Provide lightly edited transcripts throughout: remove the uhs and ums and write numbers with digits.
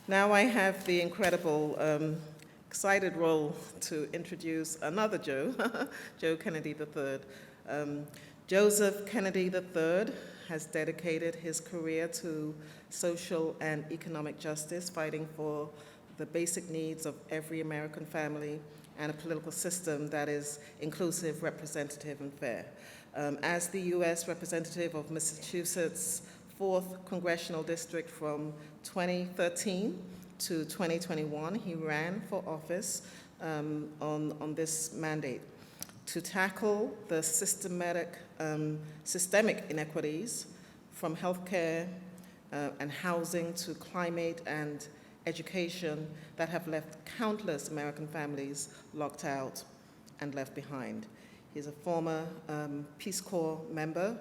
Now I have the incredible, excited role to introduce another Joe, Joe Kennedy III. Joseph Kennedy III has dedicated his career to social and economic justice, fighting for the basic needs of every American family and a political system that is inclusive, representative, and fair. As the U.S. representative of Massachusetts' 4th Congressional District from 2013 to 2021, he ran for office on this mandate to tackle the systemic inequities from healthcare and housing to climate and education that have left countless American families locked out and left behind. He's a former Peace Corps member,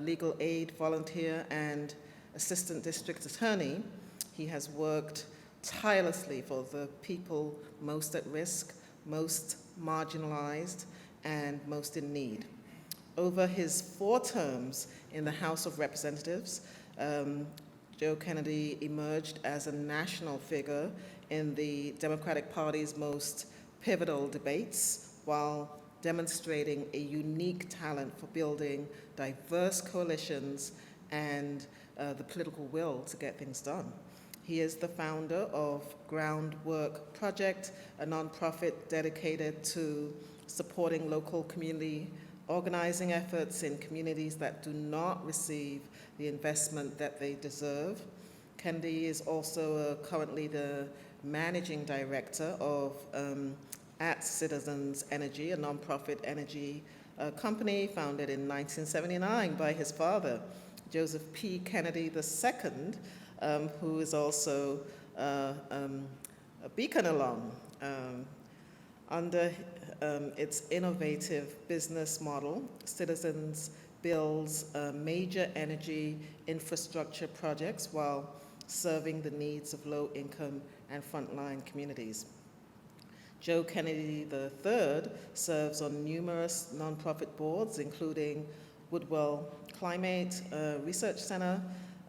legal aid volunteer, and assistant district attorney. He has worked tirelessly for the people most at risk, most marginalized, and most in need. Over his 4 terms in the House of Representatives, Joe Kennedy emerged as a national figure in the Democratic Party's most pivotal debates, while demonstrating a unique talent for building diverse coalitions and the political will to get things done. He is the founder of Groundwork Project, a nonprofit dedicated to supporting local community organizing efforts in communities that do not receive the investment that they deserve. Kennedy is also currently the managing director of At Citizens Energy, a nonprofit energy company founded in 1979 by his father, Joseph P. Kennedy II, who is also a Beacon alum. Under its innovative business model, Citizens builds major energy infrastructure projects while serving the needs of low-income and frontline communities. Joe Kennedy III serves on numerous nonprofit boards, including Woodwell Climate Research Center,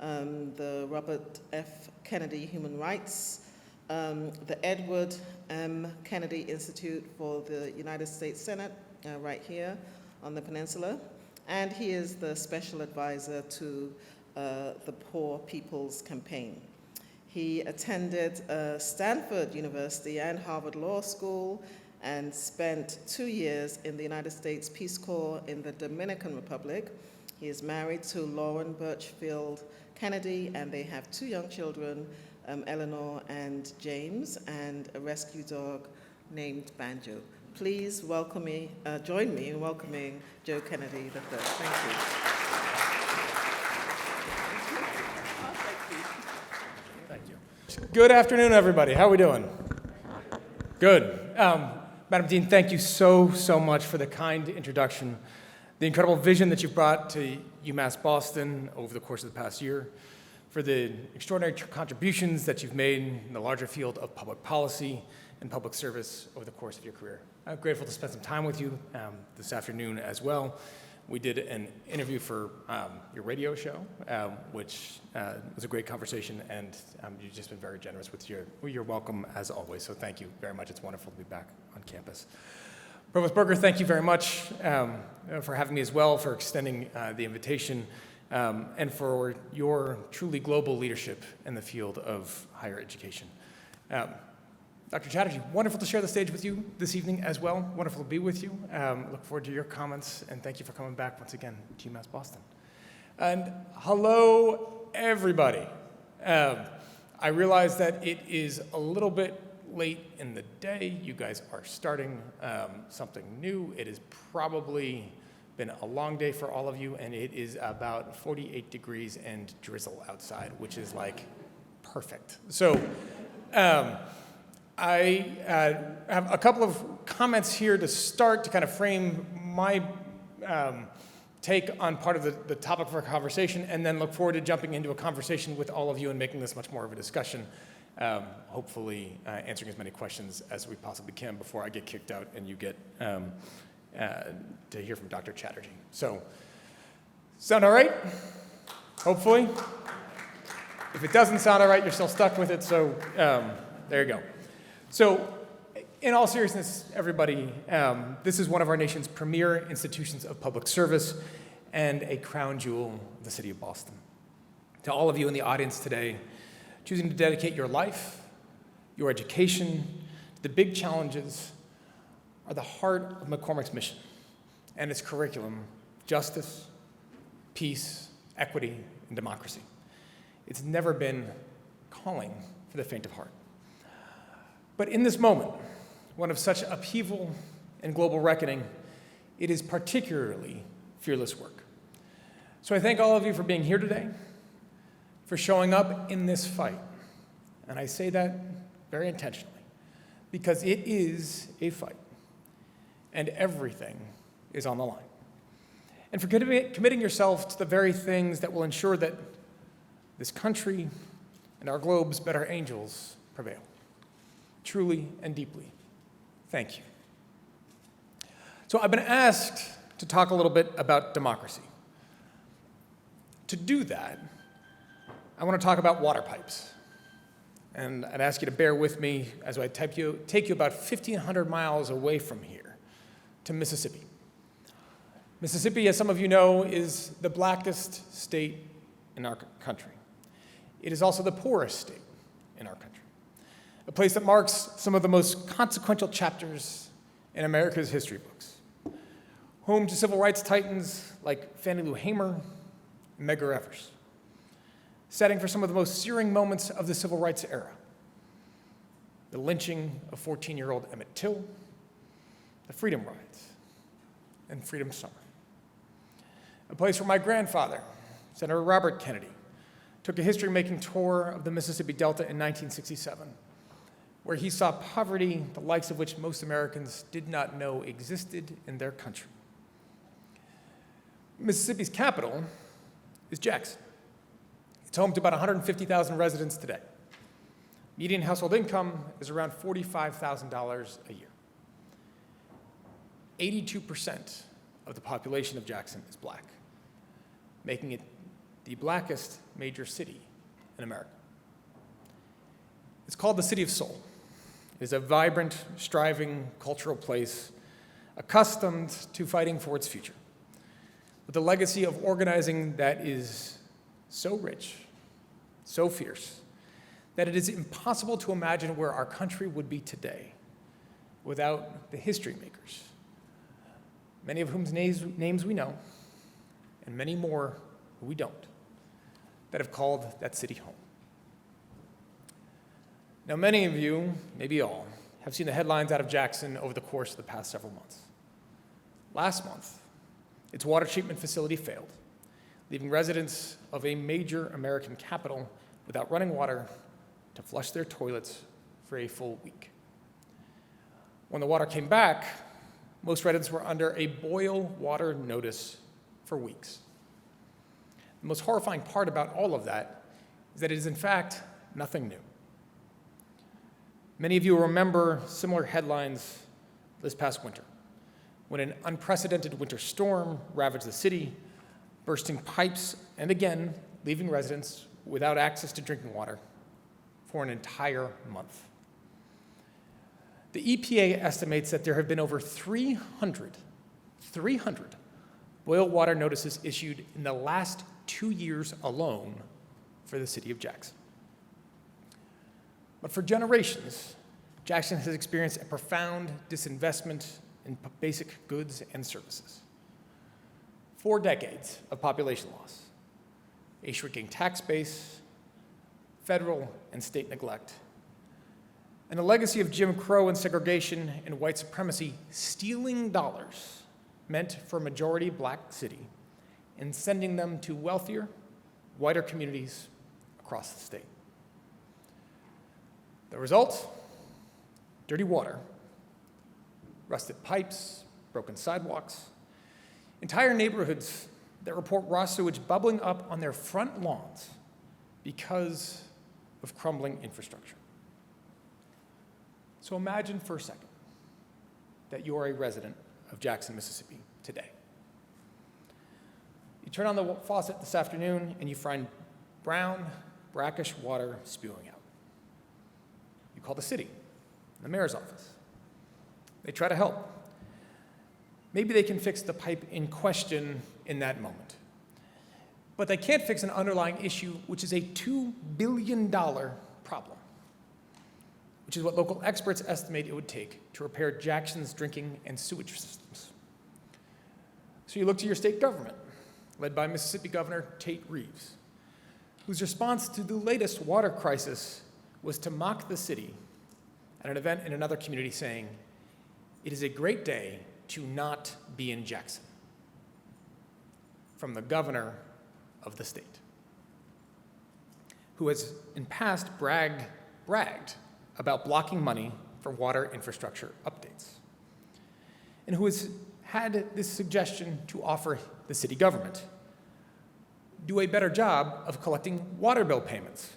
the Robert F. Kennedy Human Rights, the Edward M. Kennedy Institute for the United States Senate, right here on the peninsula, and he is the special advisor to the Poor People's Campaign. He attended Stanford University and Harvard Law School and spent 2 years in the United States Peace Corps in the Dominican Republic. He is married to Lauren Birchfield Kennedy, and they have 2 young children, Eleanor and James, and a rescue dog named Banjo. Please join me in welcoming Joe Kennedy III. Thank you. Thank you. Good afternoon, everybody. How are we doing? Good. Madam Dean, thank you so much for the kind introduction, the incredible vision that you've brought to UMass Boston over the course of the past year, for the extraordinary contributions that you've made in the larger field of public policy and public service over the course of your career. I'm grateful to spend some time with you this afternoon as well. We did an interview for your radio show, which was a great conversation, and you've just been very generous with your welcome as always, so thank you very much. It's wonderful to be back on campus. Provost Berger, thank you very much for having me as well, for extending the invitation, and for your truly global leadership in the field of higher education. Dr. Chatterjee, wonderful to share the stage with you this evening as well. Wonderful to be with you. Look forward to your comments, and thank you for coming back once again to UMass Boston. And hello, everybody. I realize that it is a little bit late in the day. You guys are starting something new. It has probably been a long day for all of you, and it is about 48 degrees and drizzle outside, which is like perfect. So I have a couple of comments here to start to kind of frame my take on part of the topic of our conversation, and then look forward to jumping into a conversation with all of you and making this much more of a discussion, hopefully answering as many questions as we possibly can before I get kicked out and you get to hear from Dr. Chatterjee. So, sound all right? Hopefully? If it doesn't sound all right, you're still stuck with it, so there you go. So in all seriousness, everybody, this is one of our nation's premier institutions of public service and a crown jewel of the city of Boston. To all of you in the audience today, choosing to dedicate your life, your education, to the big challenges are the heart of McCormack's mission and its curriculum: justice, peace, equity, and democracy. It's never been calling for the faint of heart. But in this moment, one of such upheaval and global reckoning, it is particularly fearless work. So I thank all of you for being here today, for showing up in this fight. And I say that very intentionally, because it is a fight, and everything is on the line. And for committing yourself to the very things that will ensure that this country and our globe's better angels prevail. Truly and deeply, thank you. So I've been asked to talk a little bit about democracy. To do that, I want to talk about water pipes. And I'd ask you to bear with me as I take you about 1,500 miles away from here to Mississippi. Mississippi, as some of you know, is the blackest state in our country. It is also the poorest state in our country, a place that marks some of the most consequential chapters in America's history books, home to civil rights titans like Fannie Lou Hamer and Medgar Evers, setting for some of the most searing moments of the civil rights era: the lynching of 14-year-old Emmett Till, the Freedom Rides, and Freedom Summer. A place where my grandfather, Senator Robert Kennedy, took a history-making tour of the Mississippi Delta in 1967, where he saw poverty, the likes of which most Americans did not know existed in their country. Mississippi's capital is Jackson. It's home to about 150,000 residents today. Median household income is around $45,000 a year. 82% of the population of Jackson is black, making it the blackest major city in America. It's called the City of Soul. It is a vibrant, striving cultural place accustomed to fighting for its future, with a legacy of organizing that is so rich, so fierce, that it is impossible to imagine where our country would be today without the history makers, many of whose names we know, and many more who we don't, that have called that city home. Now, many of you, maybe all, have seen the headlines out of Jackson over the course of the past several months. Last month, its water treatment facility failed, leaving residents of a major American capital without running water to flush their toilets for a full week. When the water came back, most residents were under a boil water notice for weeks. The most horrifying part about all of that is that it is, in fact, nothing new. Many of you will remember similar headlines this past winter, when an unprecedented winter storm ravaged the city, bursting pipes and again leaving residents without access to drinking water for an entire month. The EPA estimates that there have been over 300 boil water notices issued in the last 2 years alone for the city of Jackson. But for generations, Jackson has experienced a profound disinvestment in basic goods and services. 4 decades of population loss, a shrinking tax base, federal and state neglect, and a legacy of Jim Crow and segregation and white supremacy stealing dollars meant for a majority black city and sending them to wealthier, whiter communities across the state. The result? Dirty water, rusted pipes, broken sidewalks, entire neighborhoods that report raw sewage bubbling up on their front lawns because of crumbling infrastructure. So imagine for a second that you are a resident of Jackson, Mississippi today. You turn on the faucet this afternoon and you find brown, brackish water spewing out. You call the city, the mayor's office. They try to help. Maybe they can fix the pipe in question in that moment. But they can't fix an underlying issue, which is a $2 billion problem, which is what local experts estimate it would take to repair Jackson's drinking and sewage systems. So you look to your state government, led by Mississippi Governor Tate Reeves, whose response to the latest water crisis was to mock the city at an event in another community, saying, "It is a great day to not be in Jackson," from the governor of the state, who has in past bragged about blocking money for water infrastructure updates, and who has had this suggestion to offer the city government do a better job of collecting water bill payments,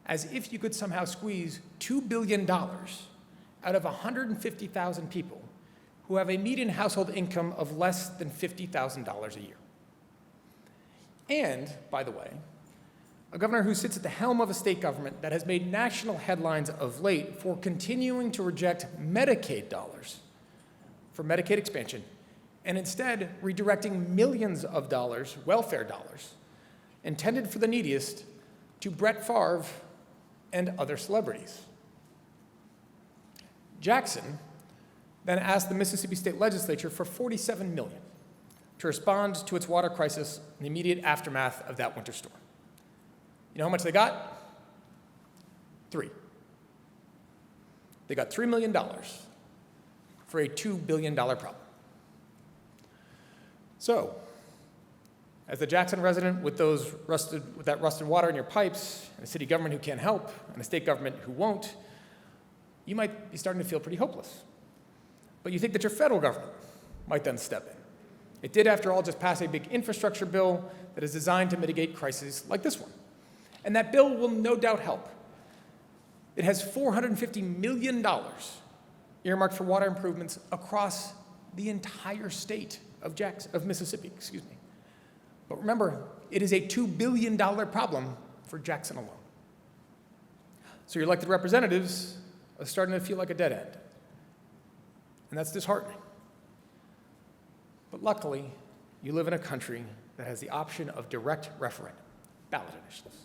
as if you could somehow squeeze $2 billion out of 150,000 people who have a median household income of less than $50,000 a year. And, by the way, a governor who sits at the helm of a state government that has made national headlines of late for continuing to reject Medicaid dollars for Medicaid expansion, and instead redirecting millions of dollars, welfare dollars, intended for the neediest, to Brett Favre and other celebrities. Jackson then asked the Mississippi State Legislature for $47 million to respond to its water crisis in the immediate aftermath of that winter storm. You know how much they got? $3. They got $3 million for a $2 billion problem. So, as the Jackson resident with that rusted water in your pipes, and a city government who can't help, and a state government who won't, you might be starting to feel pretty hopeless. But you think that your federal government might then step in. It did, after all, just pass a big infrastructure bill that is designed to mitigate crises like this one. And that bill will no doubt help. It has $450 million earmarked for water improvements across the entire state of Mississippi. But remember, it is a $2 billion problem for Jackson alone. So your elected representatives are starting to feel like a dead end. And that's disheartening. But luckily, you live in a country that has the option of direct referendum, ballot initiatives.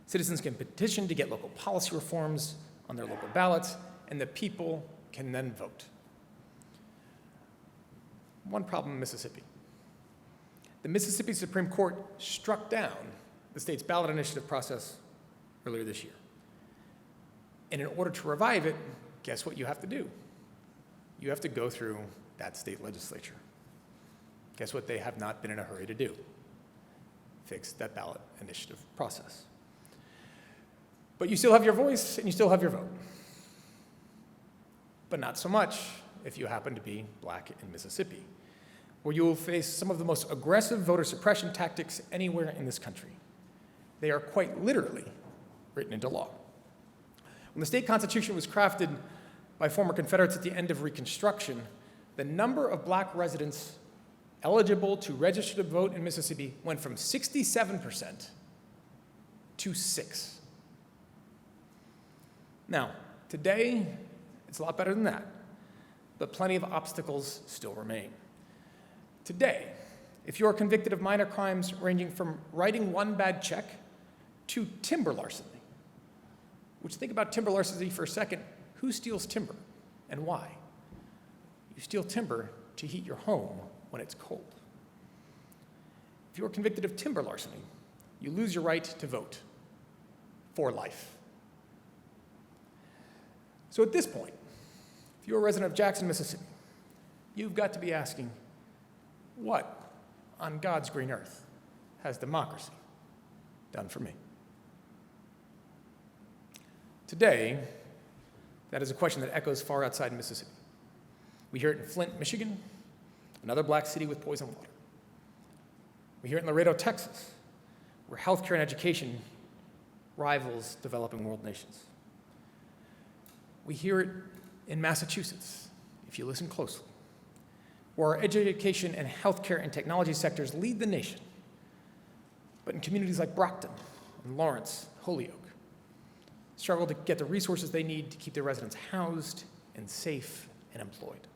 Citizens can petition to get local policy reforms on their local ballots, and the people can then vote. One problem in Mississippi. The Mississippi Supreme Court struck down the state's ballot initiative process earlier this year. And in order to revive it, guess what you have to do? You have to go through that state legislature. Guess what they have not been in a hurry to do? Fix that ballot initiative process. But you still have your voice and you still have your vote. But not so much if you happen to be black in Mississippi, where you will face some of the most aggressive voter suppression tactics anywhere in this country. They are quite literally written into law. When the state constitution was crafted by former Confederates at the end of Reconstruction, the number of black residents eligible to register to vote in Mississippi went from 67% to 6%. Now, today, it's a lot better than that, but plenty of obstacles still remain. Today, if you're convicted of minor crimes ranging from writing one bad check to timber larceny, which, think about timber larceny for a second, who steals timber and why? You steal timber to heat your home when it's cold. If you're convicted of timber larceny, you lose your right to vote for life. So at this point, if you're a resident of Jackson, Mississippi, you've got to be asking, what on God's green earth has democracy done for me? Today, that is a question that echoes far outside Mississippi. We hear it in Flint, Michigan, another black city with poisoned water. We hear it in Laredo, Texas, where healthcare and education rivals developing world nations. We hear it in Massachusetts, if you listen closely, where our education and healthcare and technology sectors lead the nation. But in communities like Brockton and Lawrence, Holyoke struggle to get the resources they need to keep their residents housed and safe and employed.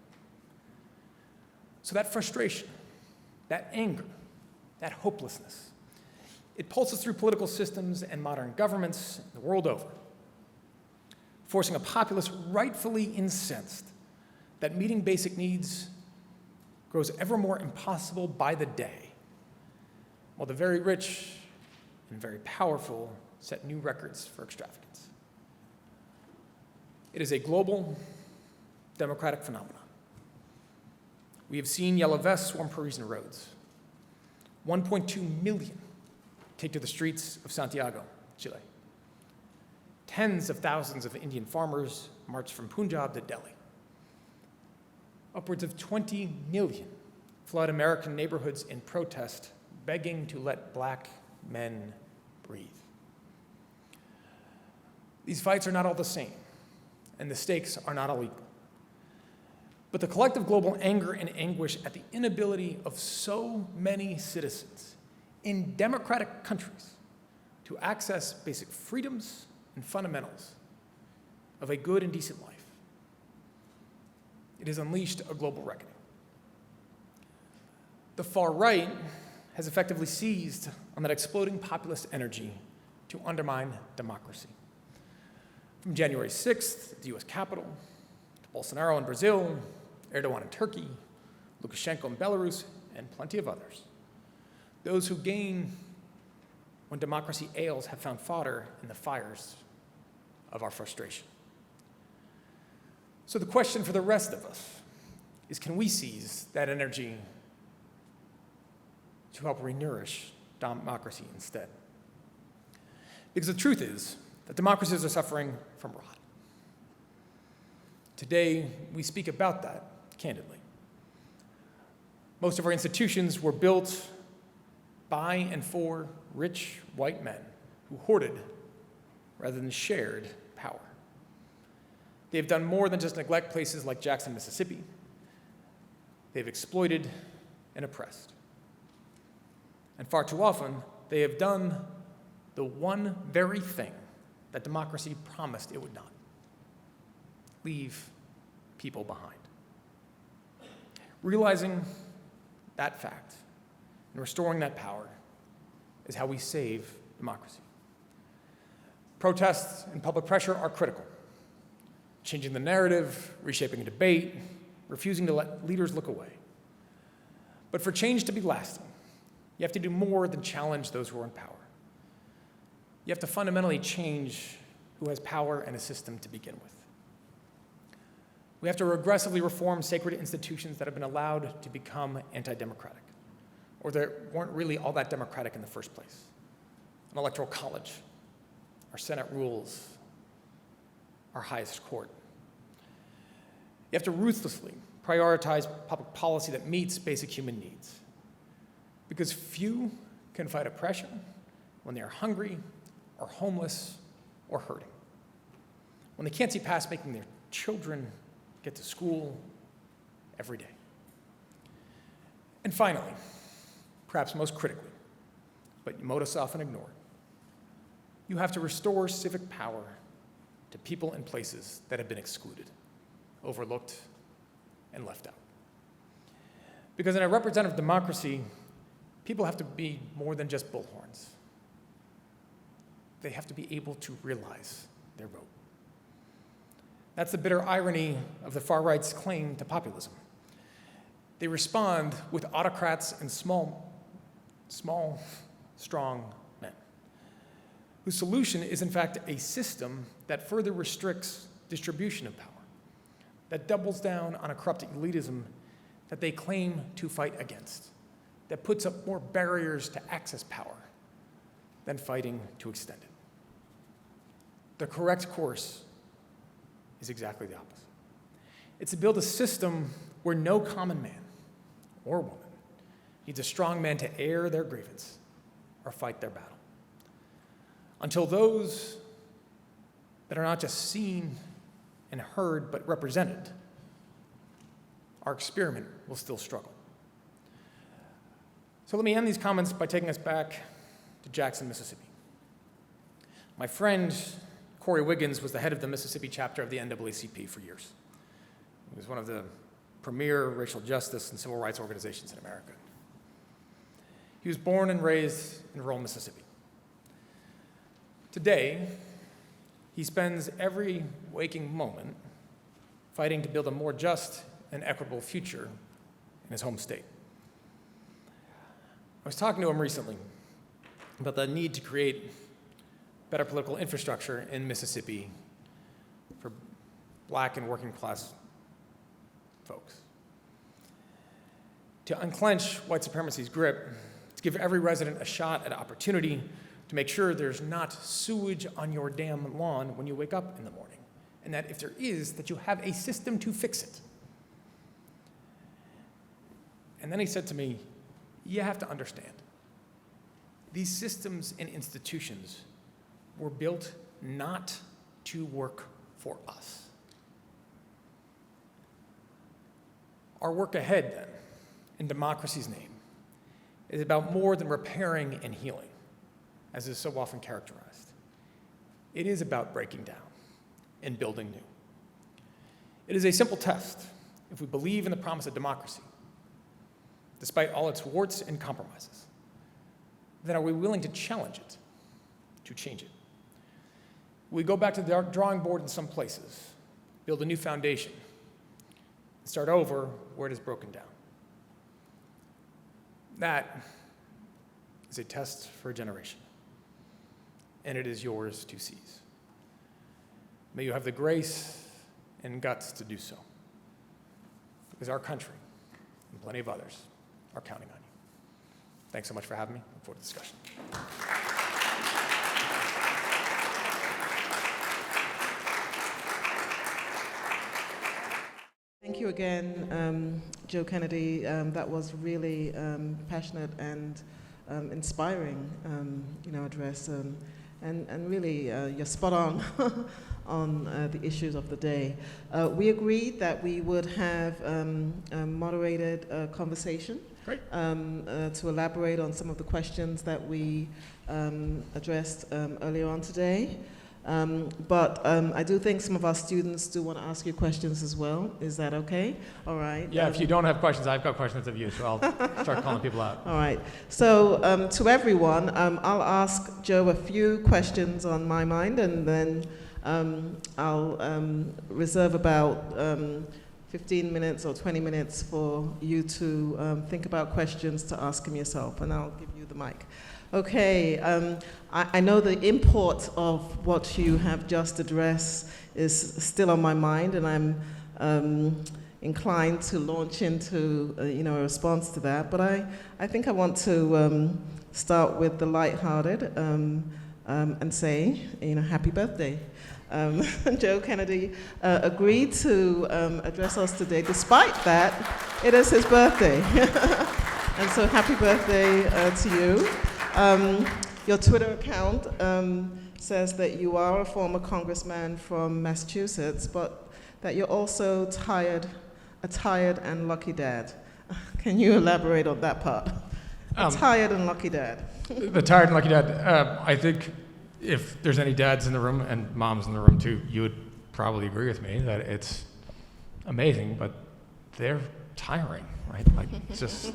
So that frustration, that anger, that hopelessness, it pulses through political systems and modern governments the world over, forcing a populace rightfully incensed that meeting basic needs grows ever more impossible by the day, while the very rich and very powerful set new records for extravagance. It is a global democratic phenomenon. We have seen yellow vests swarm Parisian roads. 1.2 million take to the streets of Santiago, Chile. Tens of thousands of Indian farmers march from Punjab to Delhi. Upwards of 20 million flood American neighborhoods in protest, begging to let black men breathe. These fights are not all the same, and the stakes are not all equal. But the collective global anger and anguish at the inability of so many citizens in democratic countries to access basic freedoms and fundamentals of a good and decent life. It has unleashed a global reckoning. The far right has effectively seized on that exploding populist energy to undermine democracy. From January 6th at the US Capitol, to Bolsonaro in Brazil, Erdogan in Turkey, Lukashenko in Belarus, and plenty of others. Those who gain when democracy ails have found fodder in the fires of our frustration. So the question for the rest of us is, can we seize that energy to help renourish democracy instead? Because the truth is that democracies are suffering from rot. Today, we speak about that candidly. Most of our institutions were built by and for rich white men who hoarded rather than shared power. They've done more than just neglect places like Jackson, Mississippi. They've exploited and oppressed. And far too often, they have done the one very thing that democracy promised it would not: leave people behind. Realizing that fact and restoring that power is how we save democracy. Protests and public pressure are critical. Changing the narrative, reshaping a debate, refusing to let leaders look away. But for change to be lasting, you have to do more than challenge those who are in power. You have to fundamentally change who has power and a system to begin with. We have to regressively reform sacred institutions that have been allowed to become anti-democratic, or that weren't really all that democratic in the first place. An electoral college, our Senate rules, our highest court. You have to ruthlessly prioritize public policy that meets basic human needs, because few can fight oppression when they are hungry or homeless or hurting, when they can't see past making their children get to school every day. And finally, perhaps most critically, but most often ignored, you have to restore civic power to people and places that have been excluded, overlooked, and left out. Because in a representative democracy, people have to be more than just bullhorns. They have to be able to realize their vote. That's the bitter irony of the far right's claim to populism. They respond with autocrats and small, strong men, whose solution is in fact a system that further restricts distribution of power, that doubles down on a corrupt elitism that they claim to fight against, that puts up more barriers to access power than fighting to extend it. The correct course is exactly the opposite. It's to build a system where no common man or woman needs a strong man to air their grievance or fight their battle, until those that are not just seen and heard but represented, our experiment will still struggle. So let me end these comments by taking us back to Jackson, Mississippi. My friend, Corey Wiggins, was the head of the Mississippi chapter of the NAACP for years. He was one of the premier racial justice and civil rights organizations in America. He was born and raised in rural Mississippi. Today, he spends every waking moment fighting to build a more just and equitable future in his home state. I was talking to him recently about the need to create better political infrastructure in Mississippi for Black and working class folks. To unclench white supremacy's grip, to give every resident a shot at opportunity, to make sure there's not sewage on your damn lawn when you wake up in the morning, and that if there is, that you have a system to fix it. And then he said to me, you have to understand, these systems and institutions were built not to work for us. Our work ahead, then, in democracy's name, is about more than repairing and healing, as is so often characterized. It is about breaking down and building new. It is a simple test. If we believe in the promise of democracy, despite all its warts and compromises, then are we willing to challenge it, to change it? We go back to the drawing board in some places, build a new foundation, and start over where it is broken down. That is a test for a generation, and it is yours to seize. May you have the grace and guts to do so, because our country, and plenty of others, are counting on you. Thanks so much for having me. Look forward to the discussion. Thank you again, Joe Kennedy. That was really passionate and inspiring, address, and really you're spot on on the issues of the day. We agreed that we would have a moderated conversation. Great. To elaborate on some of the questions that we addressed earlier on today. But I do think some of our students do want to ask you questions as well. Is that okay? All right. Yeah, if you don't have questions, I've got questions of you, so I'll start calling people out. All right. So to everyone, I'll ask Joe a few questions on my mind, and then I'll reserve about 15 minutes or 20 minutes for you to think about questions to ask him yourself, and I'll give you the mic. Okay, I know the import of what you have just addressed is still on my mind, and I'm inclined to launch into a response to that. But I think I want to start with the lighthearted and say, happy birthday. Joe Kennedy agreed to address us today. Despite that, it is his birthday. And so happy birthday to you. Your Twitter account says that you are a former congressman from Massachusetts, but that you're also a tired and lucky dad. Can you elaborate on that part? A tired and lucky dad. The tired and lucky dad, I think if there's any dads in the room, and moms in the room too, you would probably agree with me that it's amazing, but they're tiring, right? Like, it's just,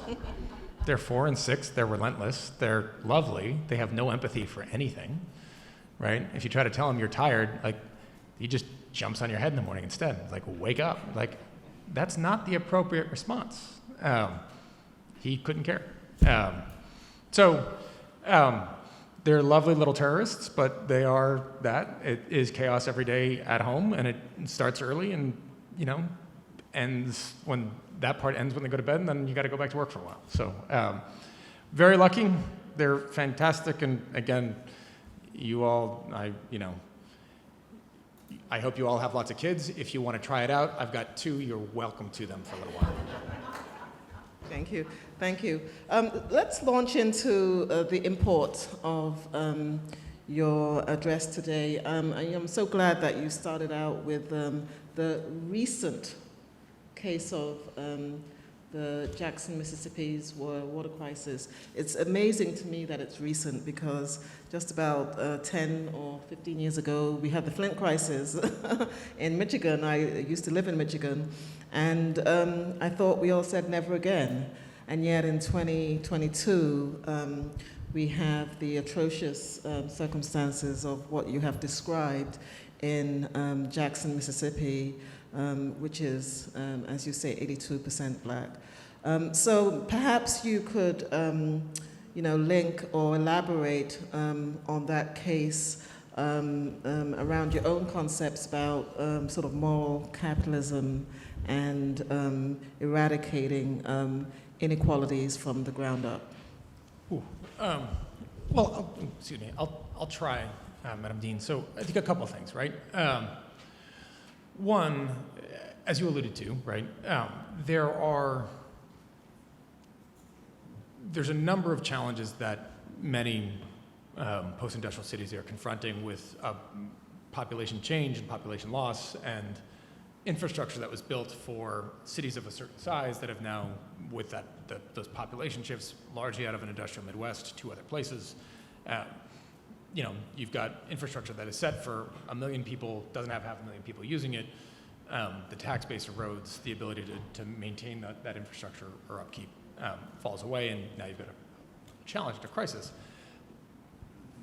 they're 4 and 6, they're relentless, they're lovely, they have no empathy for anything, right? If you try to tell them you're tired, like, he just jumps on your head in the morning instead. Like, wake up. Like, that's not the appropriate response. He couldn't care. They're lovely little terrorists, but they are that. It is chaos every day at home, and it starts early and, ends when that part ends when they go to bed, and then you got to go back to work for a while. So very lucky. They're fantastic, and again, you all, I hope you all have lots of kids. If you want to try it out, I've got 2. You're welcome to them for a little while. Thank you. Thank you. Let's launch into the import of your address today. I'm so glad that you started out with the recent case of the Jackson, Mississippi's water crisis. It's amazing to me that it's recent because just about 10 or 15 years ago, we had the Flint crisis in Michigan. I used to live in Michigan, and I thought we all said never again. And yet in 2022, we have the atrocious circumstances of what you have described in Jackson, Mississippi, which is, as you say, 82% black. So perhaps you could, link or elaborate on that case around your own concepts about sort of moral capitalism and eradicating inequalities from the ground up. I'll try, Madam Dean. So I think a couple of things, right? One, as you alluded to, right, there's a number of challenges that many post-industrial cities are confronting with population change and population loss and infrastructure that was built for cities of a certain size that have now, with those population shifts, largely out of an industrial Midwest to other places. You've got infrastructure that is set for 1 million people, doesn't have 500,000 people using it. The tax base erodes, the ability to maintain that infrastructure or upkeep falls away, and now you've got a challenge and a crisis.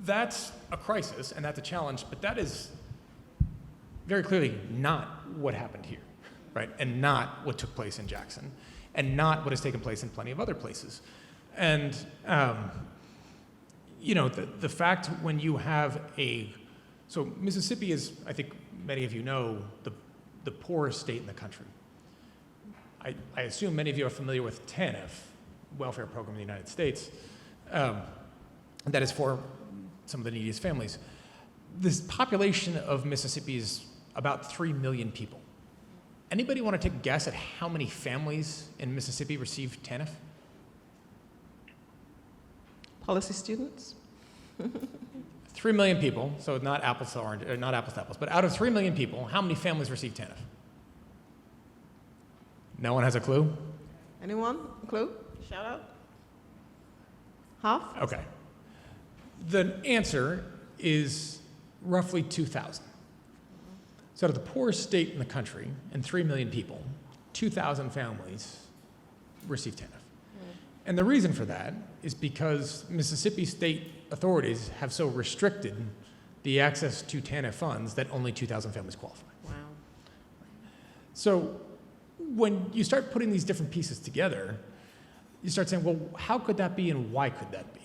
That's a crisis, and that's a challenge, but that is very clearly not what happened here, right? And not what took place in Jackson, and not what has taken place in plenty of other places. And, the fact when you have so Mississippi is, I think many of you know, the poorest state in the country. I assume many of you are familiar with TANF, welfare program in the United States, that is for some of the neediest families. This population of Mississippi is about 3 million people. Anybody want to take a guess at how many families in Mississippi receive TANF? Policy students? 3 million people, so not apples to orange, not apples to apples, but out of 3 million people, how many families receive TANF? No one has a clue? Anyone? A clue? Shout out. Half? Okay. The answer is roughly 2,000. So out of the poorest state in the country and 3 million people, 2,000 families receive TANF. And the reason for that is because Mississippi state authorities have so restricted the access to TANF funds that only 2,000 families qualify. Wow. So when you start putting these different pieces together, you start saying, well, how could that be and why could that be?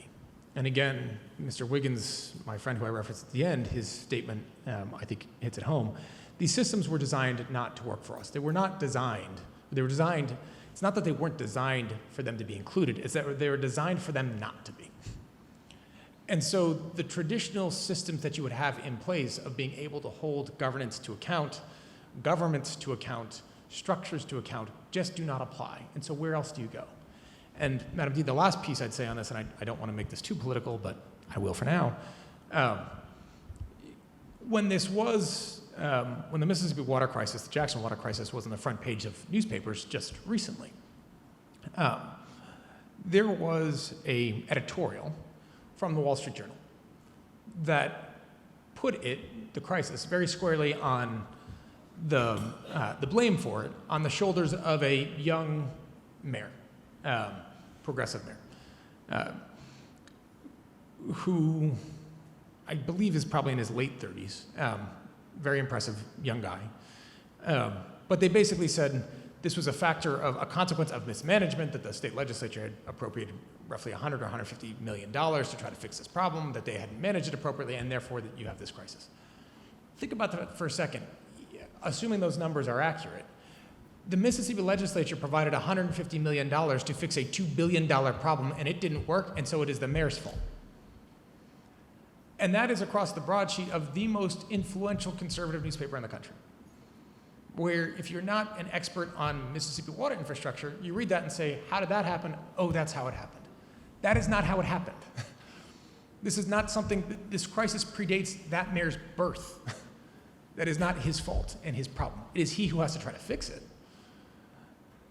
And again, Mr. Wiggins, my friend who I referenced at the end, his statement, I think hits it home. These systems were designed not to work for us. They were not designed. They were designed, it's not that they weren't designed for them to be included, it's that they were designed for them not to be. And so the traditional systems that you would have in place of being able to hold governance to account, governments to account, structures to account, just do not apply. And so where else do you go? And Madam Dean, the last piece I'd say on this, and I don't want to make this too political, but I will for now. When the Mississippi water crisis, the Jackson water crisis, was on the front page of newspapers just recently, there was an editorial from the Wall Street Journal that put the crisis very squarely on the blame for it on the shoulders of a young mayor, progressive mayor, who I believe is probably in his late 30s, very impressive young guy. But they basically said this was a consequence of mismanagement, that the state legislature had appropriated roughly $100 or $150 million to try to fix this problem, that they hadn't managed it appropriately, and therefore that you have this crisis. Think about that for a second. Assuming those numbers are accurate, the Mississippi legislature provided $150 million to fix a $2 billion problem, and it didn't work, and so it is the mayor's fault. And that is across the broadsheet of the most influential conservative newspaper in the country, where if you're not an expert on Mississippi water infrastructure, you read that and say, how did that happen? Oh, that's how it happened. That is not how it happened. This is not this crisis predates that mayor's birth. That is not his fault and his problem. It is he who has to try to fix it.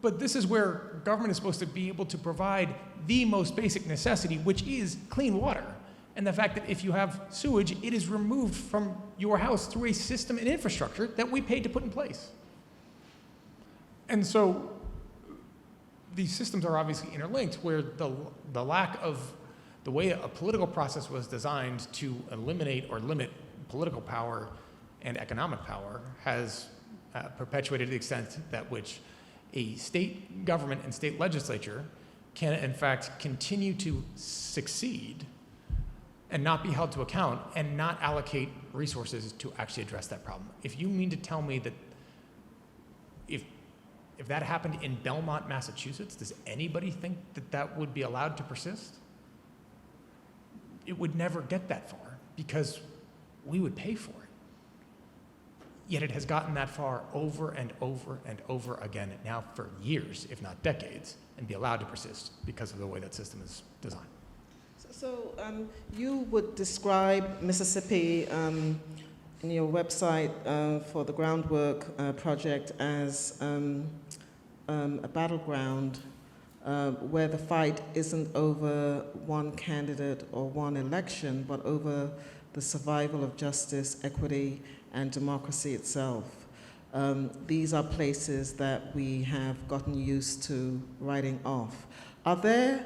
But this is where government is supposed to be able to provide the most basic necessity, which is clean water. And the fact that if you have sewage, it is removed from your house through a system and infrastructure that we paid to put in place. And so these systems are obviously interlinked, where the lack of the way a political process was designed to eliminate or limit political power and economic power has perpetuated the extent that which a state government and state legislature can, in fact, continue to succeed and not be held to account and not allocate resources to actually address that problem. If you mean to tell me that if that happened in Belmont, Massachusetts, does anybody think that that would be allowed to persist? It would never get that far because we would pay for it. Yet it has gotten that far over and over and over again now for years, if not decades, and be allowed to persist because of the way that system is designed. So you would describe Mississippi in your website for the Groundwork project as a battleground where the fight isn't over one candidate or one election, but over the survival of justice, equity, and democracy itself. These are places that we have gotten used to writing off. Are there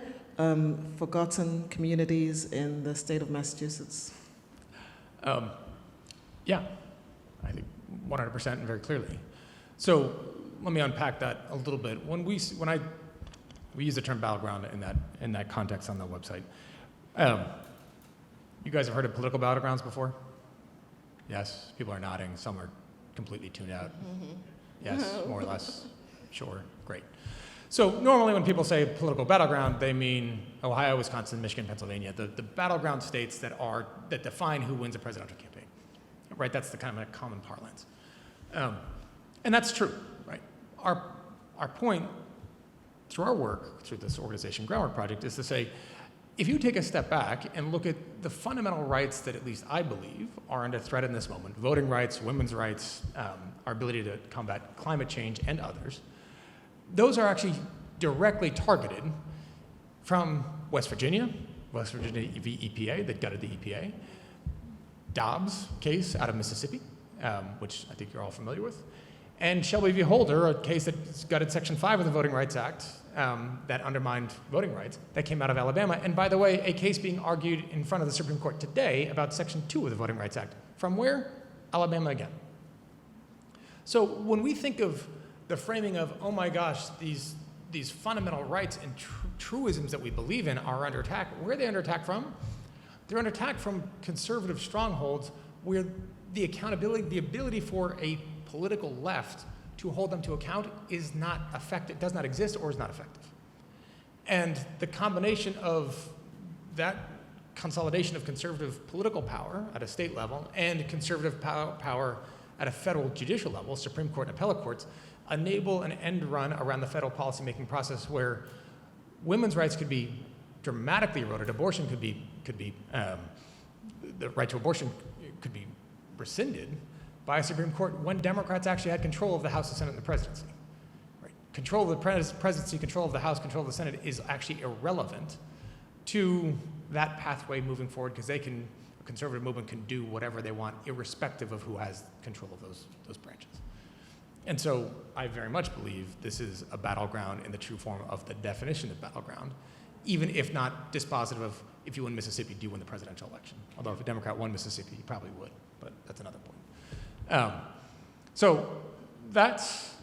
forgotten communities in the state of Massachusetts? Yeah, I think 100% and very clearly. So let me unpack that a little bit. When we use the term battleground in that context on the website. You guys have heard of political battlegrounds before? Yes, people are nodding. Some are completely tuned out. Mm-hmm. Yes, more or less. Sure, great. So normally when people say political battleground, they mean Ohio, Wisconsin, Michigan, Pennsylvania, the battleground states that define who wins a presidential campaign, right? That's the kind of common parlance. And that's true, right? Our point through our work, through this organization, Groundwork Project, is to say, if you take a step back and look at the fundamental rights that at least I believe are under threat in this moment, voting rights, women's rights, our ability to combat climate change and others, those are actually directly targeted from West Virginia v. EPA, that gutted the EPA, Dobbs case out of Mississippi, which I think you're all familiar with, and Shelby v. Holder, a case that gutted Section 5 of the Voting Rights Act, that undermined voting rights, that came out of Alabama. And by the way, a case being argued in front of the Supreme Court today about Section 2 of the Voting Rights Act. From where? Alabama again. So when we think of the framing of, oh my gosh, these fundamental rights and truisms that we believe in are under attack, where are they under attack from? They're under attack from conservative strongholds where the accountability, the ability for a political left to hold them to account is not effective, does not exist or is not effective. And the combination of that consolidation of conservative political power at a state level and conservative power at a federal judicial level, Supreme Court and appellate courts, enable an end run around the federal policymaking process where women's rights could be dramatically eroded, abortion could be the right to abortion could be rescinded by a Supreme Court when Democrats actually had control of the House, the Senate, and the presidency. Right? Control of the presidency, control of the House, control of the Senate is actually irrelevant to that pathway moving forward because a conservative movement can do whatever they want irrespective of who has control of those branches. And so I very much believe this is a battleground in the true form of the definition of battleground, even if not dispositive of if you win Mississippi, do you win the presidential election? Although if a Democrat won Mississippi, he probably would, but that's another point. So that's,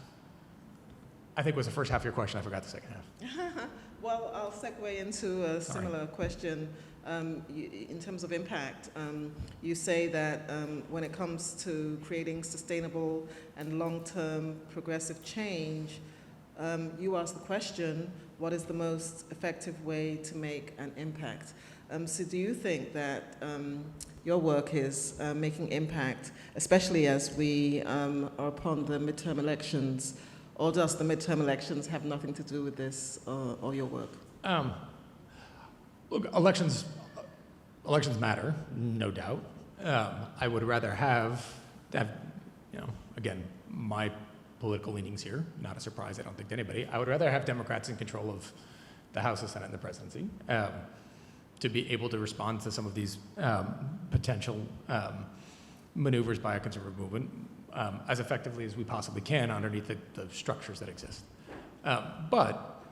I think, was the first half of your question. I forgot the second half. Well, I'll segue into a similar question. In terms of impact, you say that when it comes to creating sustainable and long-term progressive change, you ask the question, what is the most effective way to make an impact? So do you think that your work is making impact, especially as we are upon the midterm elections, or does the midterm elections have nothing to do with this or your work? Look, elections matter, no doubt. I would rather have, again, my political leanings here, not a surprise, I don't think, to anybody. I would rather have Democrats in control of the House, the Senate, and the presidency to be able to respond to some of these potential maneuvers by a conservative movement as effectively as we possibly can underneath the structures that exist. But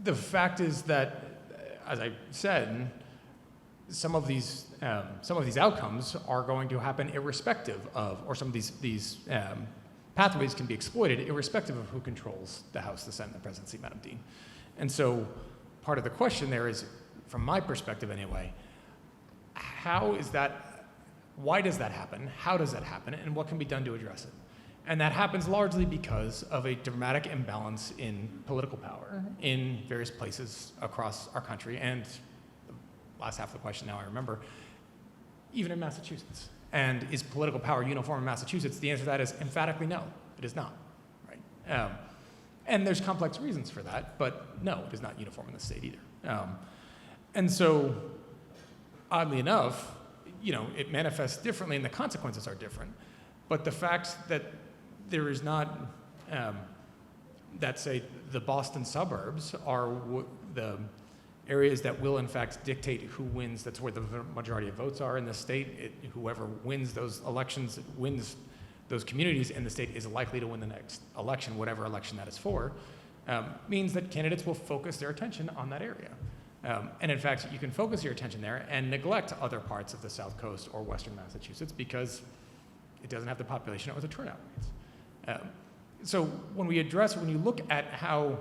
the fact is that, as I said, some of these outcomes are going to happen irrespective of, or some of these pathways can be exploited irrespective of who controls the House, the Senate, and the presidency, Madam Dean. And so part of the question there is, from my perspective anyway, why does that happen? How does that happen? And what can be done to address it? And that happens largely because of a dramatic imbalance in political power in various places across our country. And the last half of the question now I remember, even in Massachusetts. And is political power uniform in Massachusetts? The answer to that is emphatically no, it is not, right? And there's complex reasons for that, but no, it is not uniform in the state either. And so, oddly enough, it manifests differently and the consequences are different. But the fact that there is not, that say the Boston suburbs are the areas that will in fact dictate who wins, that's where the majority of votes are in the state. Whoever wins those elections wins those communities in the state is likely to win the next election, whatever election that is for, means that candidates will focus their attention on that area. And in fact, you can focus your attention there and neglect other parts of the South Coast or Western Massachusetts because it doesn't have the population or the turnout rates. So when you look at how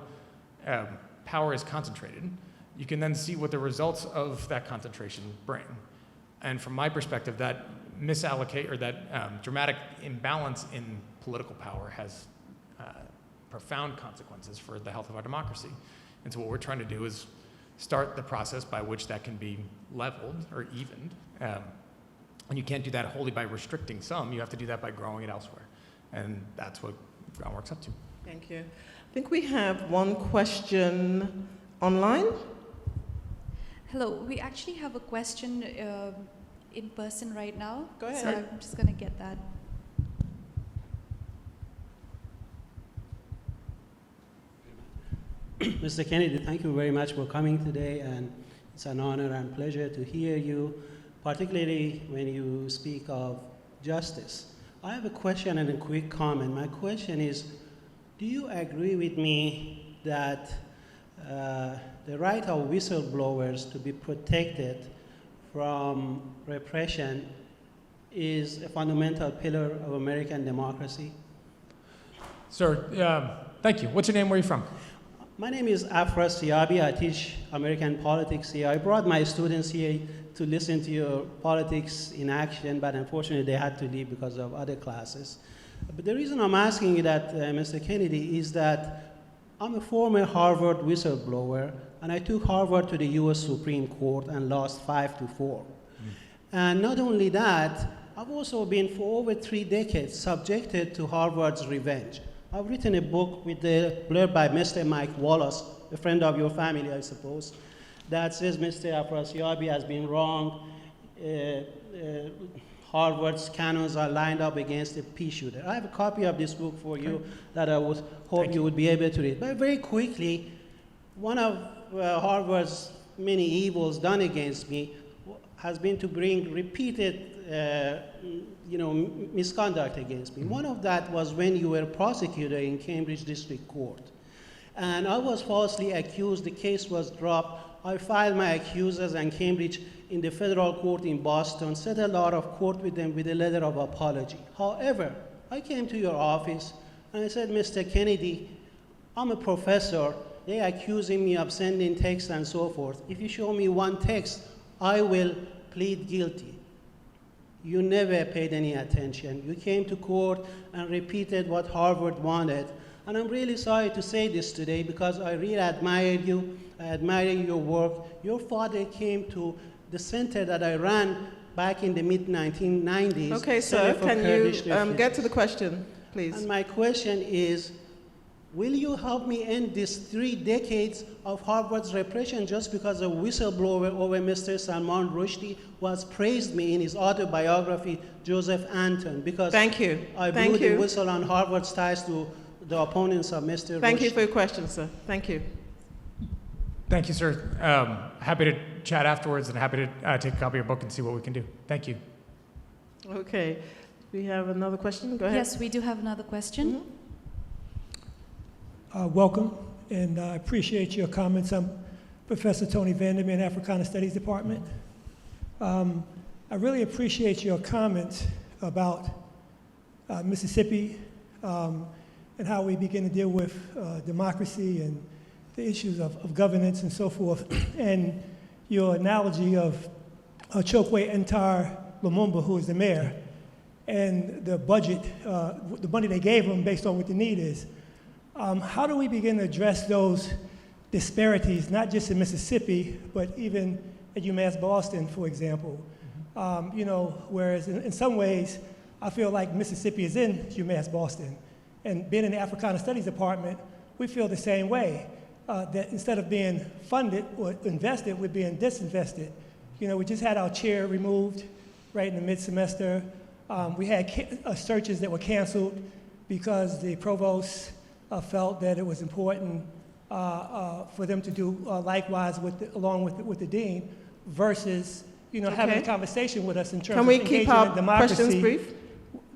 power is concentrated, you can then see what the results of that concentration bring. And from my perspective, that dramatic imbalance in political power has profound consequences for the health of our democracy. And so what we're trying to do is start the process by which that can be leveled or evened. And you can't do that wholly by restricting some, you have to do that by growing it elsewhere. And that's what Groundwork's up to. Thank you. I think we have one question online. Hello, we actually have a question in person right now. Go ahead. So I'm just going to get that. Mr. Kennedy, thank you very much for coming today, and it's an honor and pleasure to hear you, particularly when you speak of justice. I have a question and a quick comment. My question is, do you agree with me that the right of whistleblowers to be protected from repression is a fundamental pillar of American democracy? Sir, thank you. What's your name? Where are you from? My name is Afras Siabi. I teach American politics here. I brought my students here to listen to your politics in action, but unfortunately they had to leave because of other classes. But the reason I'm asking you that, Mr. Kennedy, is that I'm a former Harvard whistleblower, and I took Harvard to the US Supreme Court and lost 5-4. And not only that, I've also been for over 3 decades subjected to Harvard's revenge. I've written a book with the blurb by Mr. Mike Wallace, a friend of your family, I suppose, that says Mr. Afrasiabi has been wrong. Harvard's canons are lined up against a pea shooter. I have a copy of this book for you that I would hope you would be able to read. But very quickly, one of Harvard's many evils done against me has been to bring repeated misconduct against me. One of that was when you were a prosecutor in Cambridge District Court. And I was falsely accused, the case was dropped. I filed my accusers and Cambridge in the federal court in Boston, settled out of court with them with a letter of apology. However, I came to your office and I said, Mr. Kennedy, I'm a professor. They're accusing me of sending texts and so forth. If you show me one text, I will plead guilty. You never paid any attention. You came to court and repeated what Harvard wanted. And I'm really sorry to say this today because I really admire you. I admire your work. Your father came to the center that I ran back in the mid-1990s. Okay, sir, can you get to the question, please? And my question is, Will you help me end these 3 decades of Harvard's repression just because a whistleblower over Mr. Salman Rushdie was praised me in his autobiography, Joseph Anton? Because Thank you. I blew the whistle on Harvard's ties to the opponents of Mr. Thank Rushdie. you for your question, sir. Thank you. Thank you, sir. Happy to chat afterwards and happy to take a copy of your book and see what we can do. Thank you. Okay. We have another question. Go ahead. Yes, we do have another question. Welcome, and I appreciate your comments. I'm Professor Tony Vandermeer, Africana Studies Department. I really appreciate your comments about Mississippi and how we begin to deal with democracy and the issues of governance and so forth, and your analogy of Chokwe Ntar Lumumba, who is the mayor, and the budget, the money they gave him based on what the need is. How do we begin to address those disparities, not just in Mississippi, but even at UMass Boston, for example? You know, whereas in some ways, I feel like Mississippi is in UMass Boston. And being in the Africana Studies Department, we feel the same way, that instead of being funded or invested, we're being disinvested. You know, we just had our chair removed right in the mid-semester. We had searches that were canceled because the provost felt that it was important for them to do likewise along with the dean, versus having a conversation with us in terms Can we of keep engaging in our democracy. questions brief?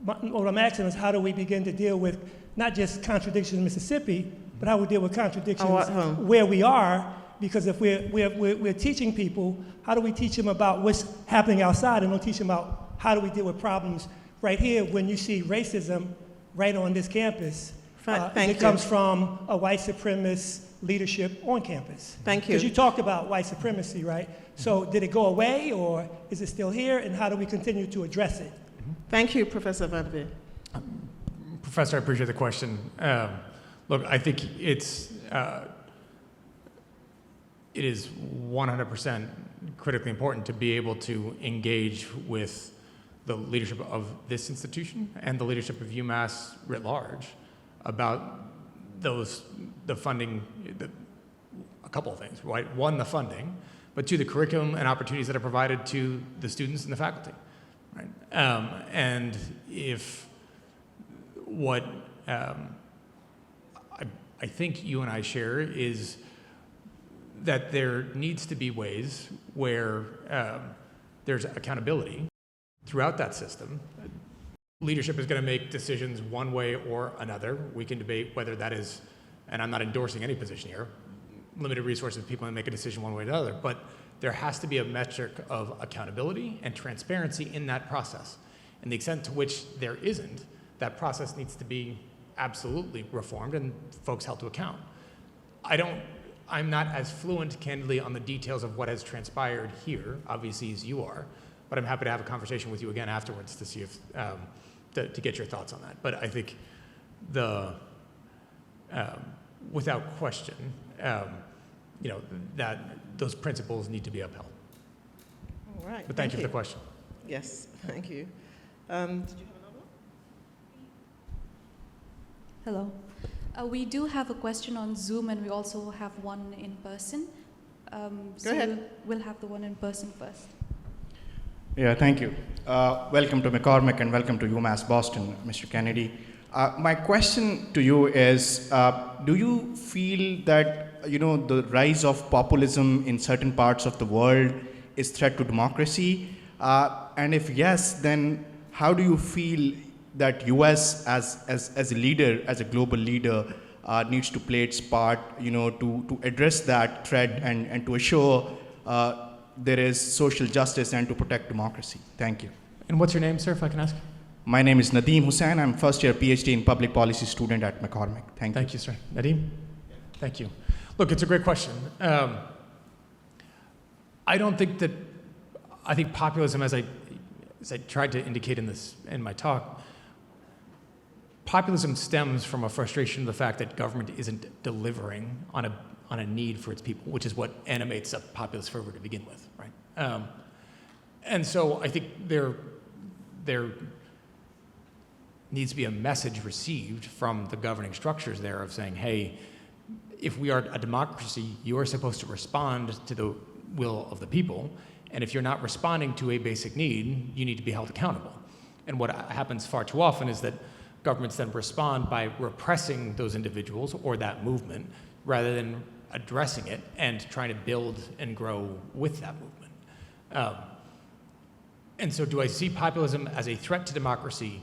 What I'm asking is, how do we begin to deal with not just contradictions in Mississippi, but how we deal with contradictions where we are? Because if we're teaching people, how do we teach them about what's happening outside and don't teach them about how do we deal with problems right here when you see racism right on this campus? It comes from a white supremacist leadership on campus. Thank you. Because you talked about white supremacy, right? So did it go away, or is it still here, and how do we continue to address it? Thank you, Professor Vanderveer. Professor, I appreciate the question. Look, I think it is 100% critically important to be able to engage with the leadership of this institution and the leadership of UMass writ large about the funding, a couple of things, right? One, the funding, but two, the curriculum and opportunities that are provided to the students and the faculty, right? And if what I think you and I share is that there needs to be ways where there's accountability throughout that system. Leadership is going to make decisions one way or another. We can debate whether that is, and I'm not endorsing any position here, limited resources, people can make a decision one way or another, but there has to be a metric of accountability and transparency in that process. And the extent to which there isn't, that process needs to be absolutely reformed and folks held to account. I'm not as fluent, candidly, on the details of what has transpired here, obviously, as you are, but I'm happy to have a conversation with you again afterwards to see if, to get your thoughts on that. But I think without question, that those principles need to be upheld. All right. But thank you for the question. Yes, thank you. Did you have another one? Hello. We do have a question on Zoom, and we also have one in person. Go ahead. We'll have the one in person first. Yeah, thank you. Welcome to McCormack and welcome to UMass Boston, Mr. Kennedy. My question to you is, do you feel that the rise of populism in certain parts of the world is threat to democracy? And if yes, then how do you feel that US as a leader, as a global leader, needs to play its part, to address that threat and to assure there is social justice and to protect democracy? Thank you. And what's your name, sir, if I can ask? My name is Nadeem Hussain. I'm first year PhD in public policy student at McCormack. Thank you. Thank you, sir. Nadeem? Thank you. Look, it's a great question. I think populism, as I tried to indicate in my talk, populism stems from a frustration of the fact that government isn't delivering on a need for its people, which is what animates a populist fervor to begin with, right? And so I think there needs to be a message received from the governing structures there of saying, hey, if we are a democracy, you are supposed to respond to the will of the people, and if you're not responding to a basic need, you need to be held accountable. And what happens far too often is that governments then respond by repressing those individuals or that movement rather than addressing it and trying to build and grow with that movement. And so do I see populism as a threat to democracy?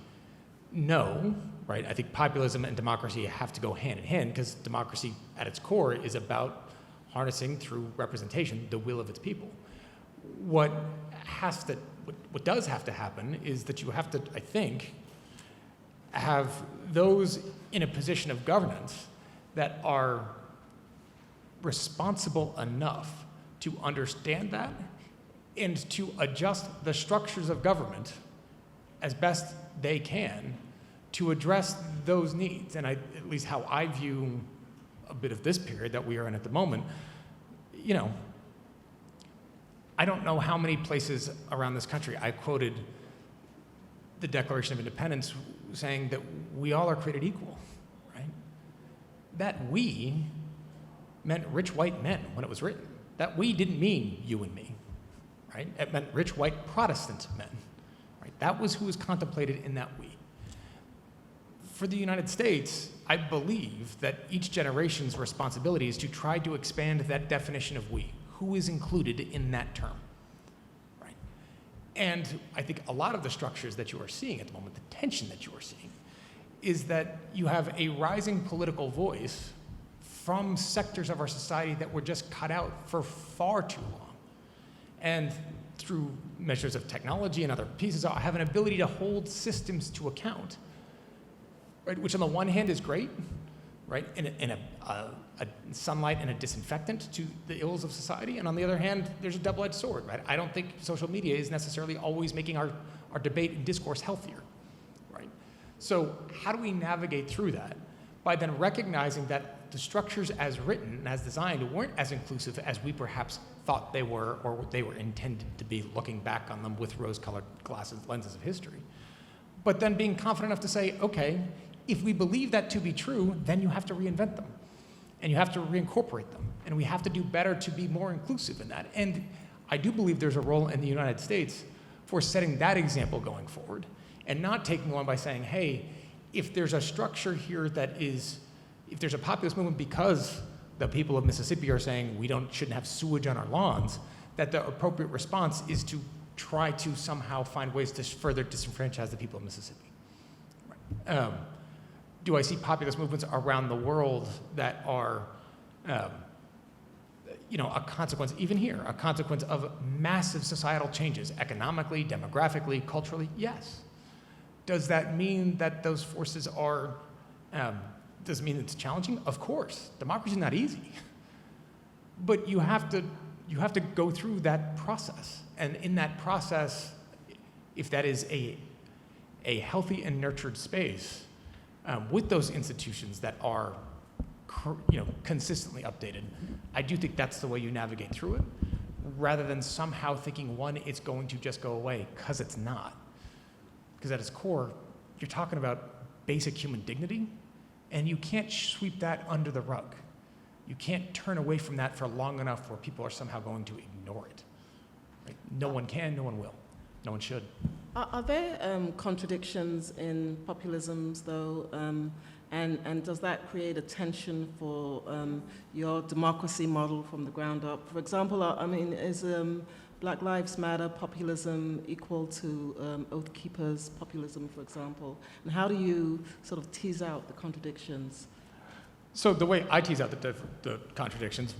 No, right? I think populism and democracy have to go hand in hand because democracy at its core is about harnessing through representation the will of its people. What does have to happen is that you have to, I think, have those in a position of governance that are responsible enough to understand that and to adjust the structures of government as best they can to address those needs. And at least how I view a bit of this period that we are in at the moment, you know, I don't know how many places around this country I quoted the Declaration of Independence saying that we all are created equal, right? That we meant rich white men when it was written. That we didn't mean you and me, right? It meant rich white Protestant men, right? That was who was contemplated in that we. For the United States, I believe that each generation's responsibility is to try to expand that definition of we. Who is included in that term, right? And I think a lot of the structures that you are seeing at the moment, the tension that you are seeing, is that you have a rising political voice from sectors of our society that were just cut out for far too long. And through measures of technology and other pieces, I have an ability to hold systems to account, right? Which on the one hand is great, right? In a sunlight and a disinfectant to the ills of society. And on the other hand, there's a double-edged sword, right? I don't think social media is necessarily always making our debate and discourse healthier, right? So how do we navigate through that? By then recognizing that the structures as written and as designed weren't as inclusive as we perhaps thought they were or they were intended to be, looking back on them with rose-colored glasses, lenses of history. But then being confident enough to say, okay, if we believe that to be true, then you have to reinvent them. And you have to reincorporate them. And we have to do better to be more inclusive in that. And I do believe there's a role in the United States for setting that example going forward and not taking one by saying, hey, if there's a structure here that is, if there's a populist movement because the people of Mississippi are saying we shouldn't have sewage on our lawns, that the appropriate response is to try to somehow find ways to further disenfranchise the people of Mississippi. Right. Do I see populist movements around the world that are, a consequence, even here, a consequence of massive societal changes, economically, demographically, culturally? Yes. Does that mean that those forces are, does it mean it's challenging? Of course. Democracy is not easy. But you have to go through that process. And in that process, if that is a healthy and nurtured space, with those institutions that are, consistently updated, I do think that's the way you navigate through it, rather than somehow thinking, one, it's going to just go away, because it's not. Because at its core, you're talking about basic human dignity, and you can't sweep that under the rug. You can't turn away from that for long enough where people are somehow going to ignore it. Right? No one can, no one will, no one should. Are there contradictions in populisms, though, and does that create a tension for your democracy model from the ground up? For example, is Black Lives Matter populism equal to Oath Keepers populism, for example? And how do you sort of tease out the contradictions? So the way I tease out the contradictions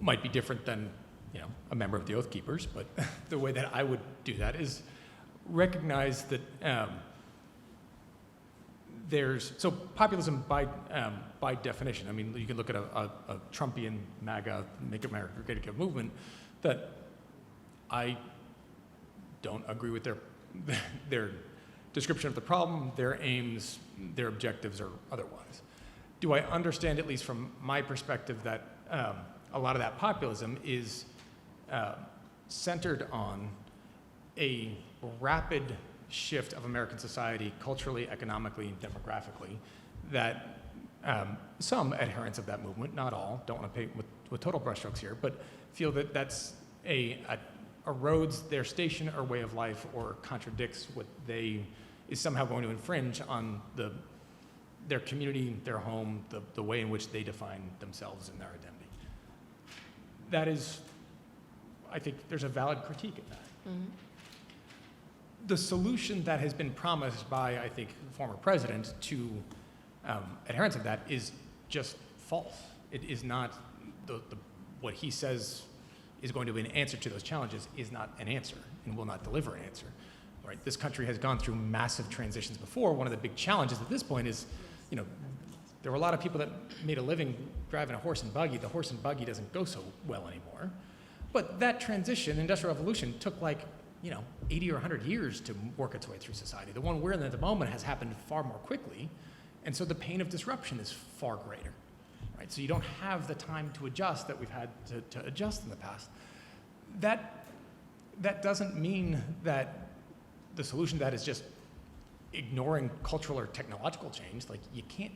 might be different than a member of the Oath Keepers, but the way that I would do that is recognize that so populism by definition, you can look at a Trumpian MAGA, Make America Great Again movement, that I don't agree with their description of the problem, their aims, their objectives, or otherwise. Do I understand, at least from my perspective, that a lot of that populism is centered on a rapid shift of American society culturally, economically, and demographically that some adherents of that movement, not all, don't want to paint with total brushstrokes here, but feel that that's erodes their station or way of life or contradicts what is somehow going to infringe on their community, their home, the way in which they define themselves and their identity. That is, I think there's a valid critique of that. Mm-hmm. The solution that has been promised by, I think, former president to adherents of that is just false. It is not what he says is going to be an answer to those challenges is not an answer and will not deliver an answer. Right? This country has gone through massive transitions before. One of the big challenges at this point is, there were a lot of people that made a living driving a horse and buggy. The horse and buggy doesn't go so well anymore. But that transition, industrial revolution, took 80 or 100 years to work its way through society. The one we're in at the moment has happened far more quickly, and so the pain of disruption is far greater. Right? So you don't have the time to adjust that we've had to adjust in the past. That doesn't mean that the solution to that is just ignoring cultural or technological change. You can't,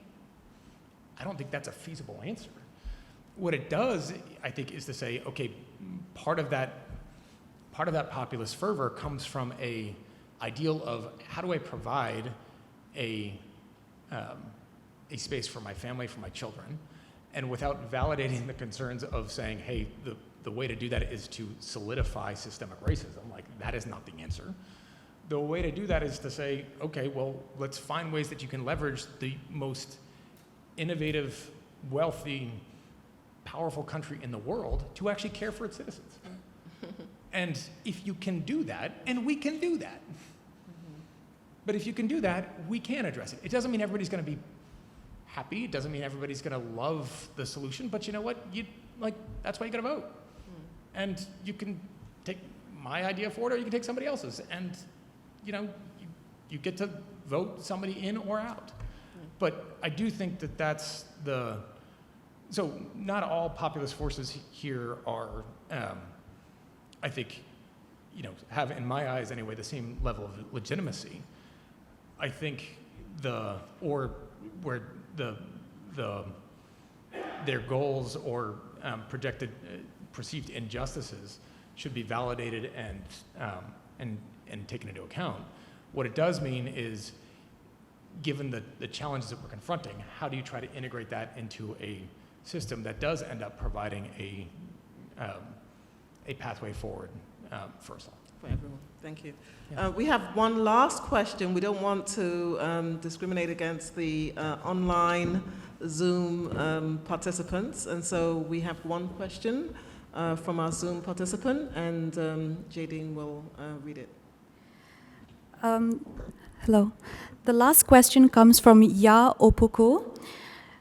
I don't think that's a feasible answer. What it does, I think, is to say, okay, part of that populist fervor comes from a ideal of how do I provide a space for my family, for my children, and without validating the concerns of saying, hey, the way to do that is to solidify systemic racism. That is not the answer. The way to do that is to say, okay, well, let's find ways that you can leverage the most innovative, wealthy, powerful country in the world to actually care for its citizens. And if you can do that, and we can do that, but if you can do that, we can address it. It doesn't mean everybody's going to be happy. It doesn't mean everybody's going to love the solution. But you know what? That's why you got to vote. And you can take my idea for it, or you can take somebody else's. And you get to vote somebody in or out. But I do think that that's so not all populist forces here are, I think, have, in my eyes anyway, the same level of legitimacy. I think their goals or projected perceived injustices should be validated and taken into account. What it does mean is, given the challenges that we're confronting, how do you try to integrate that into a system that does end up providing a pathway forward for us all? For everyone. Thank you. Yeah. We have one last question. We don't want to discriminate against the online Zoom participants, and so we have one question from our Zoom participant, and Jadine will read it. Hello. The last question comes from Ya Opoko.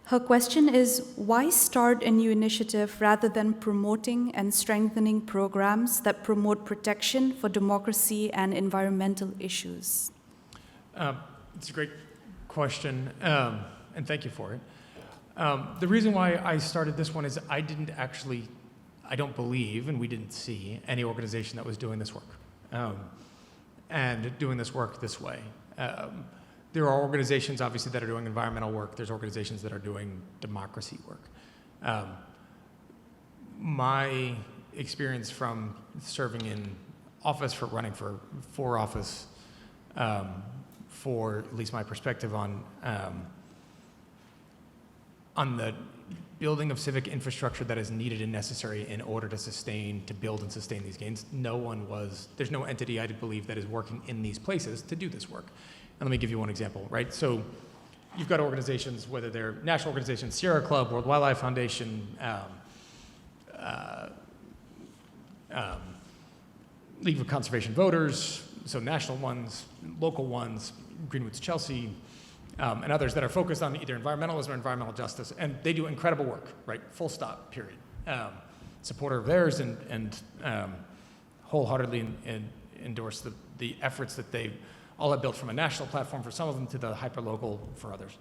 Her question is, why start a new initiative rather than promoting and strengthening programs that promote protection for democracy and environmental issues? It's a great question, and thank you for it. The reason why I started this one is I don't believe, and we didn't see, any organization that was doing this work, and doing this work this way. There are organizations, obviously, that are doing environmental work. There's organizations that are doing democracy work. My experience from serving in office, running for office, for at least my perspective on the building of civic infrastructure that is needed and necessary in order to build and sustain these gains, there's no entity, I believe, that is working in these places to do this work. And let me give you one example, right? So you've got organizations, whether they're national organizations, Sierra Club, World Wildlife Foundation, League of Conservation Voters, so national ones, local ones, Greenwood's Chelsea, and others that are focused on either environmentalism or environmental justice, and they do incredible work, right? Full stop, period. Supporter of theirs and wholeheartedly endorse the efforts that they all have built, from a national platform for some of them to the hyper-local for others.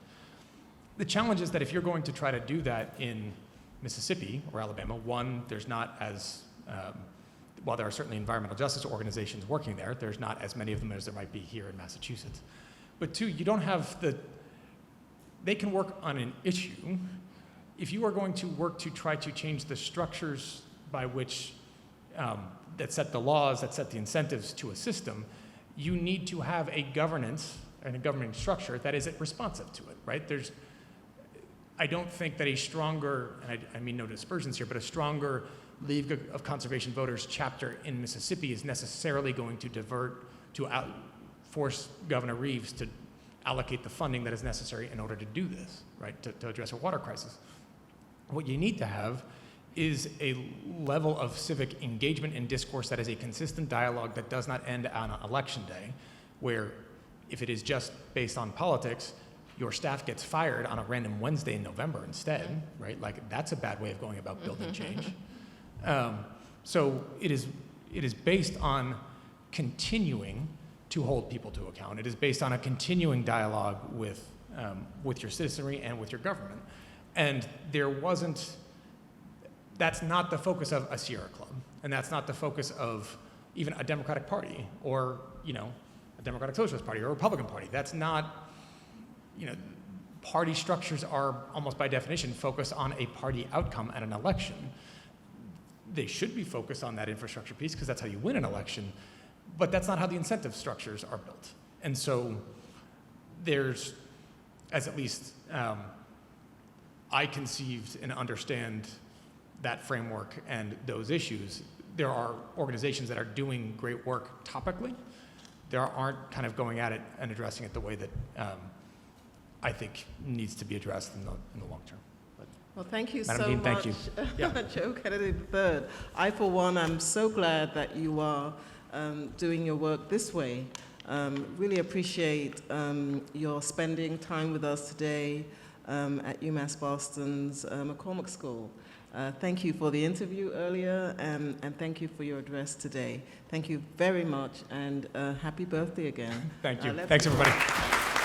The challenge is that if you're going to try to do that in Mississippi or Alabama, one, there's not as, while there are certainly environmental justice organizations working there, there's not as many of them as there might be here in Massachusetts. But two, you don't have they can work on an issue. If you are going to work to try to change the structures by which, that set the laws, that set the incentives to a system, you need to have a governance and a governing structure that is responsive to it, right? I don't think that a stronger, and I mean no dispersions here, but a stronger League of Conservation Voters chapter in Mississippi is necessarily going to force Governor Reeves to allocate the funding that is necessary in order to do this, right, to address a water crisis. What you need to have is a level of civic engagement and discourse that is a consistent dialogue that does not end on election day, where if it is just based on politics, your staff gets fired on a random Wednesday in November instead, right? Like, that's a bad way of going about building change. So it is based on continuing to hold people to account. It is based on a continuing dialogue with your citizenry and with your government. And that's not the focus of a Sierra Club, and that's not the focus of even a Democratic Party or, a Democratic Socialist Party or a Republican Party. That's not, party structures are almost by definition focused on a party outcome at an election. They should be focused on that infrastructure piece because that's how you win an election, but that's not how the incentive structures are built. And so there's, as at least I conceived and understand that framework and those issues, there are organizations that are doing great work topically. There aren't kind of going at it and addressing it the way that I think needs to be addressed in the long term. Well, thank you Madam so Dean, much, thank you. Joe Kennedy III. I, for one, am so glad that you are doing your work this way. Really appreciate your spending time with us today at UMass Boston's McCormack School. Thank you for the interview earlier, and thank you for your address today. Thank you very much, and happy birthday again. Thank you. Thanks, everybody.